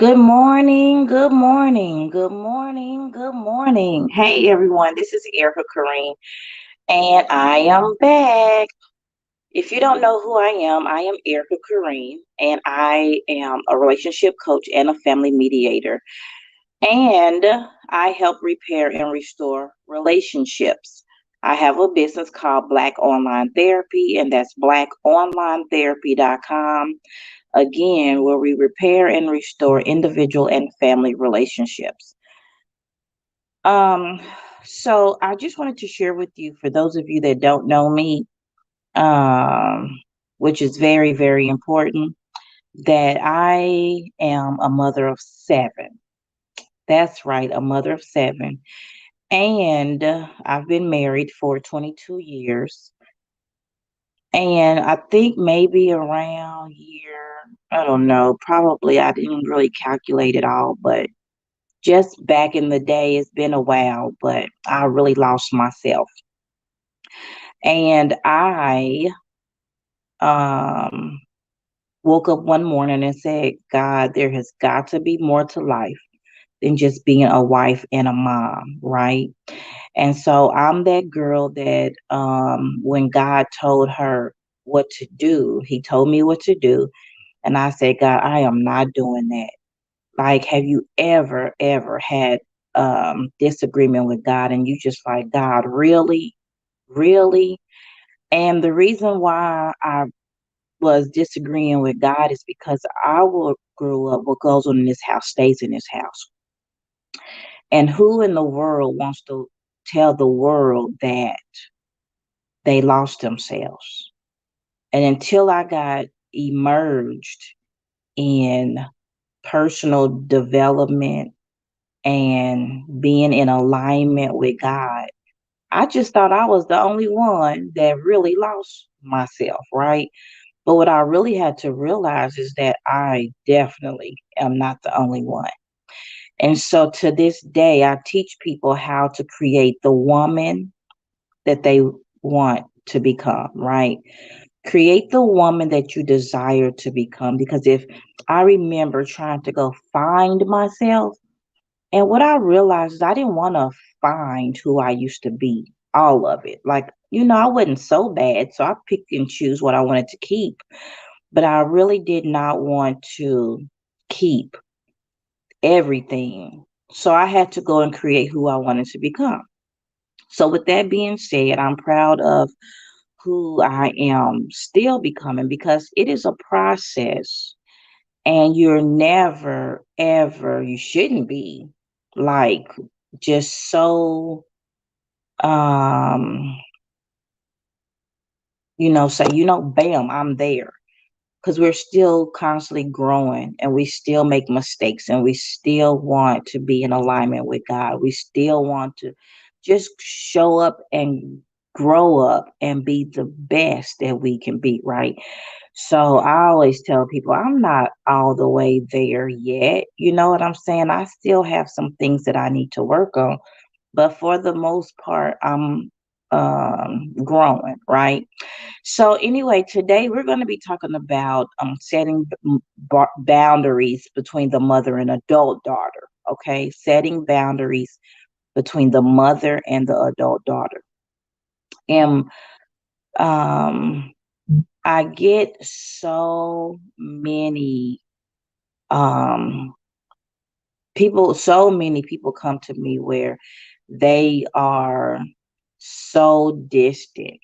Good morning, good morning, good morning, good morning. Hey everyone, this is 𝙒𝘏𝙾𝙃, and I am back. If you don't know who I am 𝙒𝘏𝙾𝙃, and I am a relationship coach and a family mediator. And I help repair and restore relationships. I have a business called Black Online Therapy, and that's blackonlinetherapy.com. Again, where we repair and restore individual and family relationships. Um, so I just wanted to share with you, for those of you that don't know me, which is very, very important, that I am a mother of seven. That's right, a mother of seven. And I've been married for 22 years. And I think maybe around year, I don't know, probably I didn't really calculate it all, but just back in the day, it's been a while, but I really lost myself. And I um, woke up one morning and said, God, there has got to be more to life than just being a wife and a mom, right? And so I'm that girl that when God told her what to do, he told me what to do. And I said, God, I am not doing that. Like, have you ever had disagreement with God and you just like, God, really? Really? And the reason why I was disagreeing with God is because I will grew up, what goes on in this house stays in this house. And who in the world wants to tell the world that they lost themselves? And until I got emerged in personal development and being in alignment with God, I just thought I was the only one that really lost myself, right? But what I really had to realize is that I definitely am not the only one. And so to this day, I teach people how to create the woman that they want to become, right? Create the woman that you desire to become. Because if I remember trying to go find myself, and what I realized is I didn't want to find who I used to be, all of it. Like, I wasn't so bad. So I picked and choose what I wanted to keep. But I really did not want to keep everything. So I had to go and create who I wanted to become. So with that being said, I'm proud of who I am still becoming, because it is a process, and you're never, ever, you shouldn't be like just so, um, say, bam, I'm there. Because we're still constantly growing, and we still make mistakes, and we still want to be in alignment with God. We still want to just show up and grow up and be the best that we can be, right? So I always tell people I'm not all the way there yet. You know what I'm saying? I still have some things that I need to work on, but for the most part, I'm growing, right? So anyway, today we're going to be talking about setting boundaries between the mother and adult daughter. Okay, setting boundaries between the mother and the adult daughter. And I get so many um, many people come to me where they are so distant,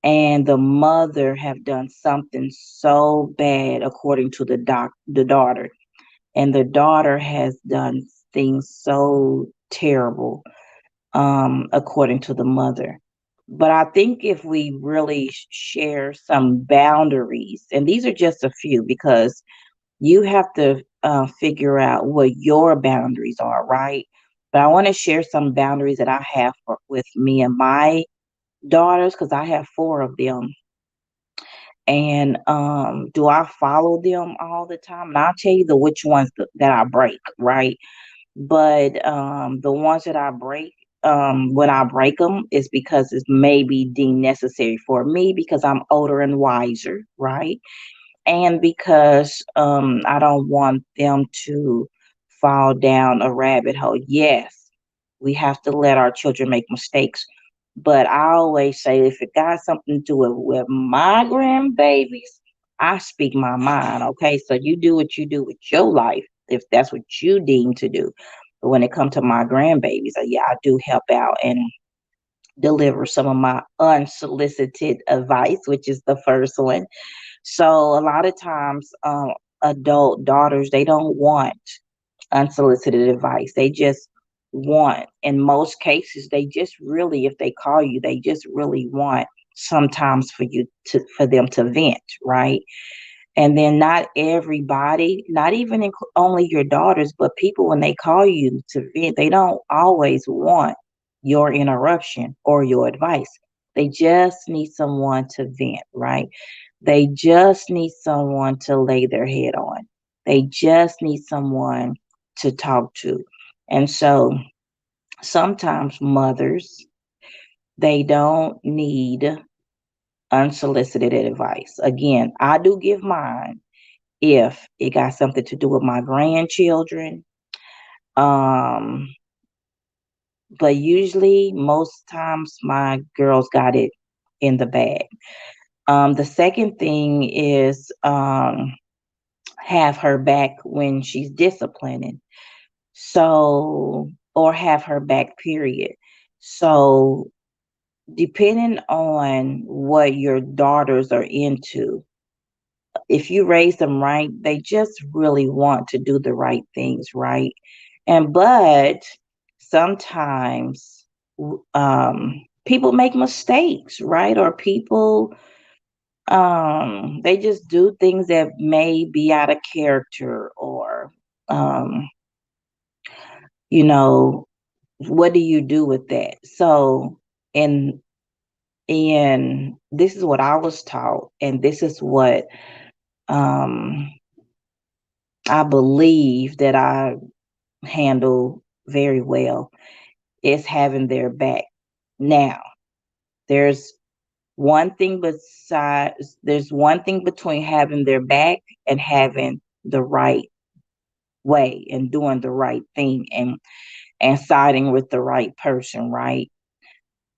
and the mother have done something so bad according to the daughter, and the daughter has done things so terrible according to the mother. But I think if we really share some boundaries, and these are just a few, because you have to figure out what your boundaries are, right? But I want to share some boundaries that I have with me and my daughters, because I have four of them. And do I follow them all the time? And I'll tell you the which ones that I break, right? But the ones that I break, when I break them, is because it's maybe deemed necessary for me, because I'm older and wiser, right? And because I don't want them to fall down a rabbit hole. Yes, we have to let our children make mistakes. But I always say if it got something to do with my grandbabies, I speak my mind. Okay. So you do what you do with your life if that's what you deem to do. But when it comes to my grandbabies, yeah, I do help out and deliver some of my unsolicited advice, which is the first one. So a lot of times, adult daughters, they don't want unsolicited advice. They just want, in most cases, they just really, if they call you, they just really want sometimes for them to vent, right? And then not everybody, not even only your daughters, but people, when they call you to vent, they don't always want your interruption or your advice. They just need someone to vent, right? They just need someone to lay their head on. They just need someone to talk to. And so sometimes mothers, they don't need unsolicited advice. Again, I do give mine if it got something to do with my grandchildren. Um, but usually, most times, my girls got it in the bag. The second thing is have her back when she's disciplining. So, or have her back, period. So, depending on what your daughters are into, if you raise them right, they just really want to do the right things, right? But sometimes people make mistakes, right? Or people they just do things that may be out of character, or um, you know, what do you do with that? So, and and this is what I was taught, and this is what um I believe that I handle very well, is having their back. Now, there's there's one thing between having their back and having the right way and doing the right thing and siding with the right person, right?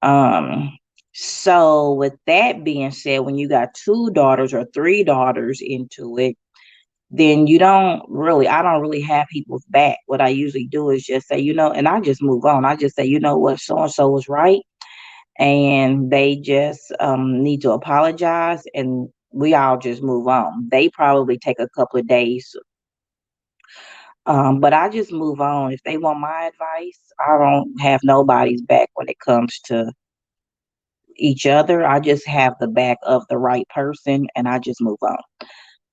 Um, so with that being said, when you got two daughters or three daughters into it, then I don't really have people's back. What I usually do is just say, and I just move on. I just say, you know what, so and so was right. And they just need to apologize, and we all just move on. They probably take a couple of days, but I just move on. If they want my advice, I don't have nobody's back when it comes to each other. I just have the back of the right person, and I just move on.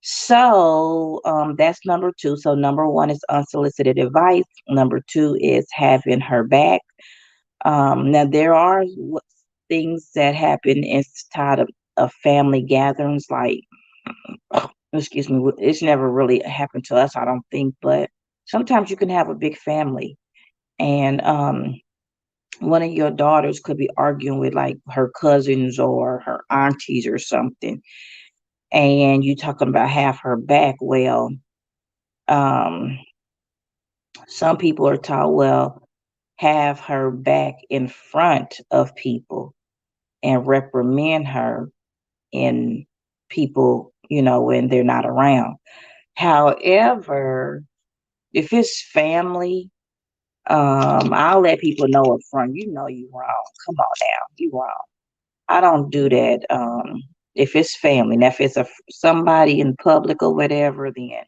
So that's number two. So number one is unsolicited advice. Number two is having her back. Now there are things that happen inside of family gatherings, like excuse me, it's never really happened to us, I don't think, but sometimes you can have a big family, and one of your daughters could be arguing with like her cousins or her aunties or something, and you talking about have her back. Well, um, some people are taught, well, have her back in front of people and reprimand her in people, when they're not around. However, if it's family, I'll let people know up front, you wrong. Come on now, you wrong. I don't do that. If it's family, now if it's somebody in public or whatever, then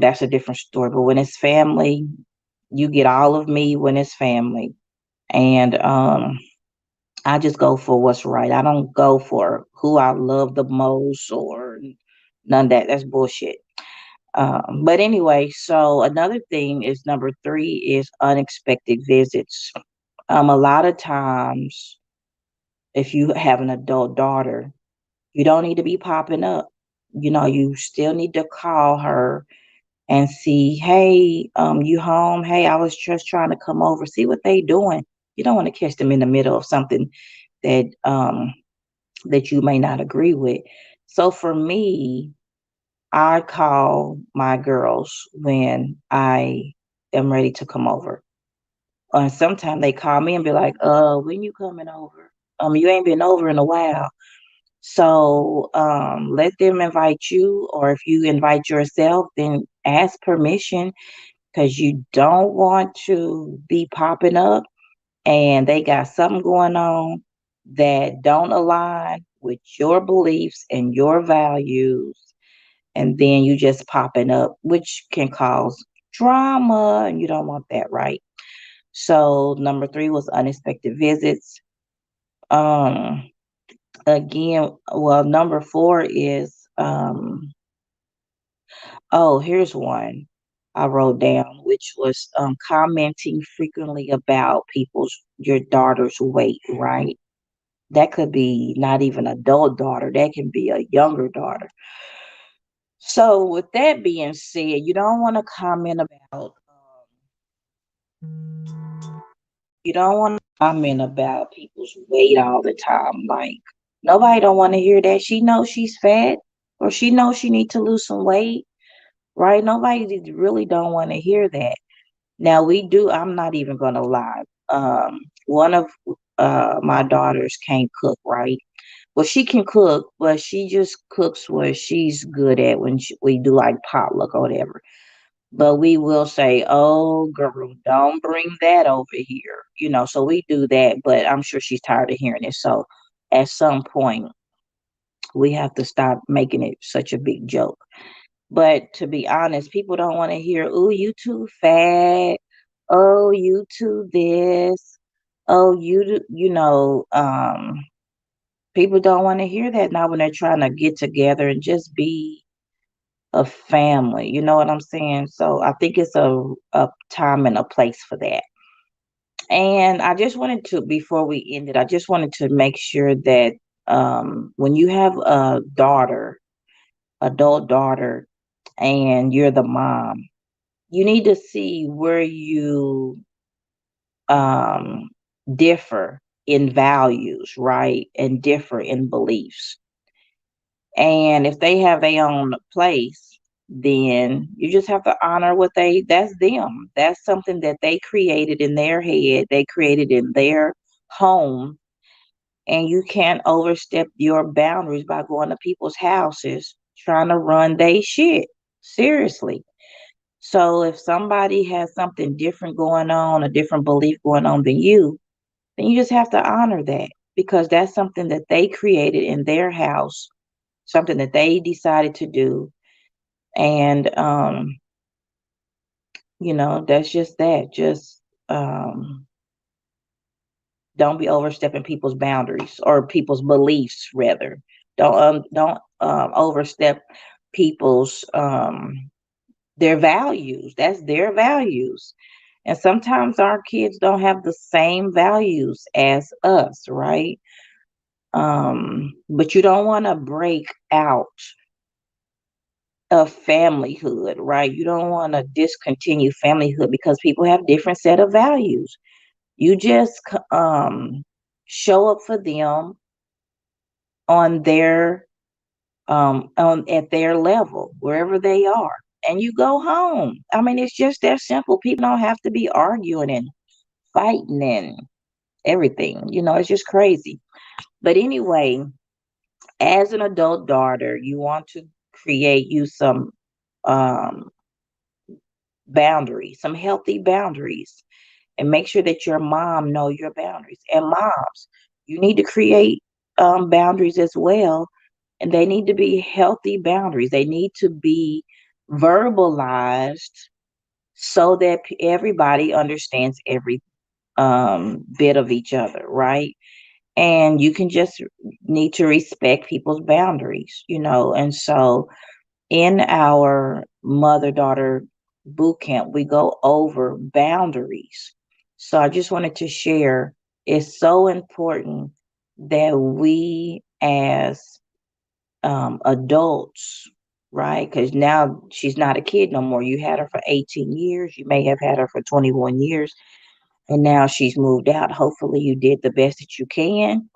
that's a different story. But when it's family, you get all of me when it's family. And I just go for what's right. I don't go for who I love the most or none of that. That's bullshit. But anyway, so another thing is number three is unexpected visits. A lot of times, if you have an adult daughter, you don't need to be popping up. You still need to call her and see, hey, you home? Hey, I was just trying to come over, see what they doing. You don't want to catch them in the middle of something that that you may not agree with. So for me, I call my girls when I am ready to come over. And sometimes they call me and be like, when you coming over? You ain't been over in a while. So let them invite you, or if you invite yourself, then ask permission, because you don't want to be popping up and they got something going on that don't align with your beliefs and your values, and then you just popping up, which can cause drama, and you don't want that, right? So number 3 was unexpected visits. Um, again, well, number 4 is oh, here's one I wrote down, which was commenting frequently about your daughter's weight, right? That could be not even adult daughter, that can be a younger daughter. So with that being said, you don't want to comment about you don't want to comment about people's weight all the time. Like, nobody don't want to hear that. She knows she's fat, or she knows she need to lose some weight, right? Nobody really don't want to hear that. Now we do. I'm not even gonna lie. One of my daughters can't cook, right? Well, she can cook, but she just cooks what she's good at when we do like potluck or whatever. But we will say, "Oh, girl, don't bring that over here." So we do that, but I'm sure she's tired of hearing it. So at some point, we have to stop making it such a big joke. But to be honest, people don't want to hear, "Oh, you too fat. Oh, you too this. Oh, people don't want to hear that now when they're trying to get together and just be a family. You know what I'm saying? So I think it's a time and a place for that. And I just wanted to, before we ended, I just wanted to make sure that when you have a daughter, adult daughter, and you're the mom, you need to see where you um, differ in values, right? And differ in beliefs. And if they have their own place, then you just have to honor that's them. That's something that they created in their head, they created in their home. And you can't overstep your boundaries by going to people's houses trying to run they shit. Seriously. So if somebody has something different going on, a different belief going on than you, then you just have to honor that, because that's something that they created in their house, something that they decided to do. And that's just that. Just don't be overstepping people's boundaries, or people's beliefs rather. Don't overstep people's their values. That's their values. And sometimes our kids don't have the same values as us, right? But you don't want to break out of familyhood, right? You don't want to discontinue familyhood because people have different set of values. You just show up for them on their on at their level, wherever they are, and you go home. I mean, it's just that simple. People don't have to be arguing and fighting and everything. It's just crazy. But anyway, as an adult daughter, you want to create you some um boundaries, some healthy boundaries, and make sure that your mom know your boundaries. And moms, you need to create boundaries as well, and they need to be healthy boundaries. They need to be verbalized so that everybody understands every bit of each other, right? And you can just need to respect people's boundaries, and so in our mother daughter boot camp, we go over boundaries. So I just wanted to share, it's so important that we as adults, right? Because now she's not a kid no more. You had her for 18 years, you may have had her for 21 years, and now she's moved out. Hopefully, you did the best that you can.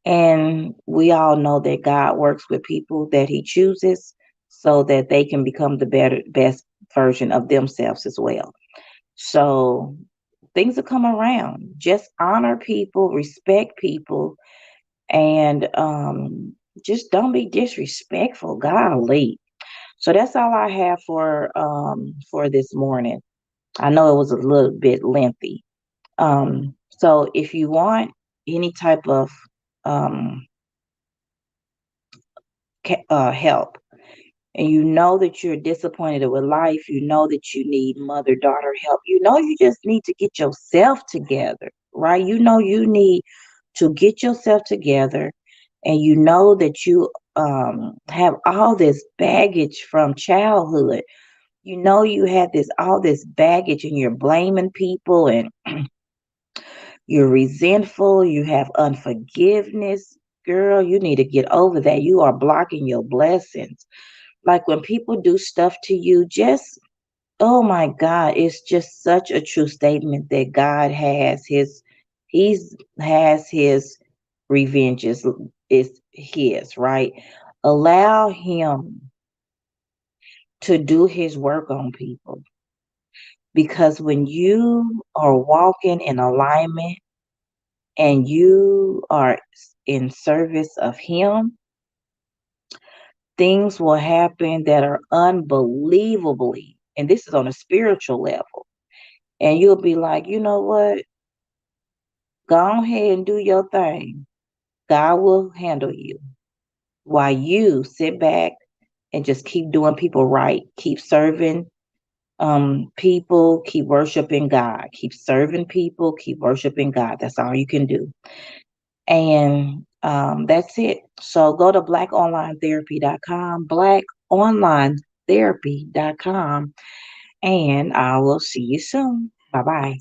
And we all know that God works with people that He chooses. so that they can become the best version of themselves as well. So things will come around. Just honor people, respect people, and just don't be disrespectful. Golly. So that's all I have for this morning. I know it was a little bit lengthy. So if you want any type of um help, and you know that you're disappointed with life, you know that you need mother daughter help, you know you just need to get yourself together, right? You know you need to get yourself together, and you know that you have all this baggage from childhood. You know you had this all this baggage, and you're blaming people, and you're resentful, you have unforgiveness. Girl, you need to get over that. You are blocking your blessings. Like when people do stuff to you, just, oh my God, it's just such a true statement that God has his revenge is his, right? Allow him to do his work on people, because when you are walking in alignment and you are in service of him, things will happen that are unbelievably, and this is on a spiritual level. And you'll be like, you know what? Go ahead and do your thing. God will handle you, while you sit back and just keep doing people right. Keep serving people, keep worshiping God. Keep serving people, keep worshiping God. That's all you can do. And that's it. So go to blackonlinetherapy.com, blackonlinetherapy.com, and I will see you soon. Bye bye.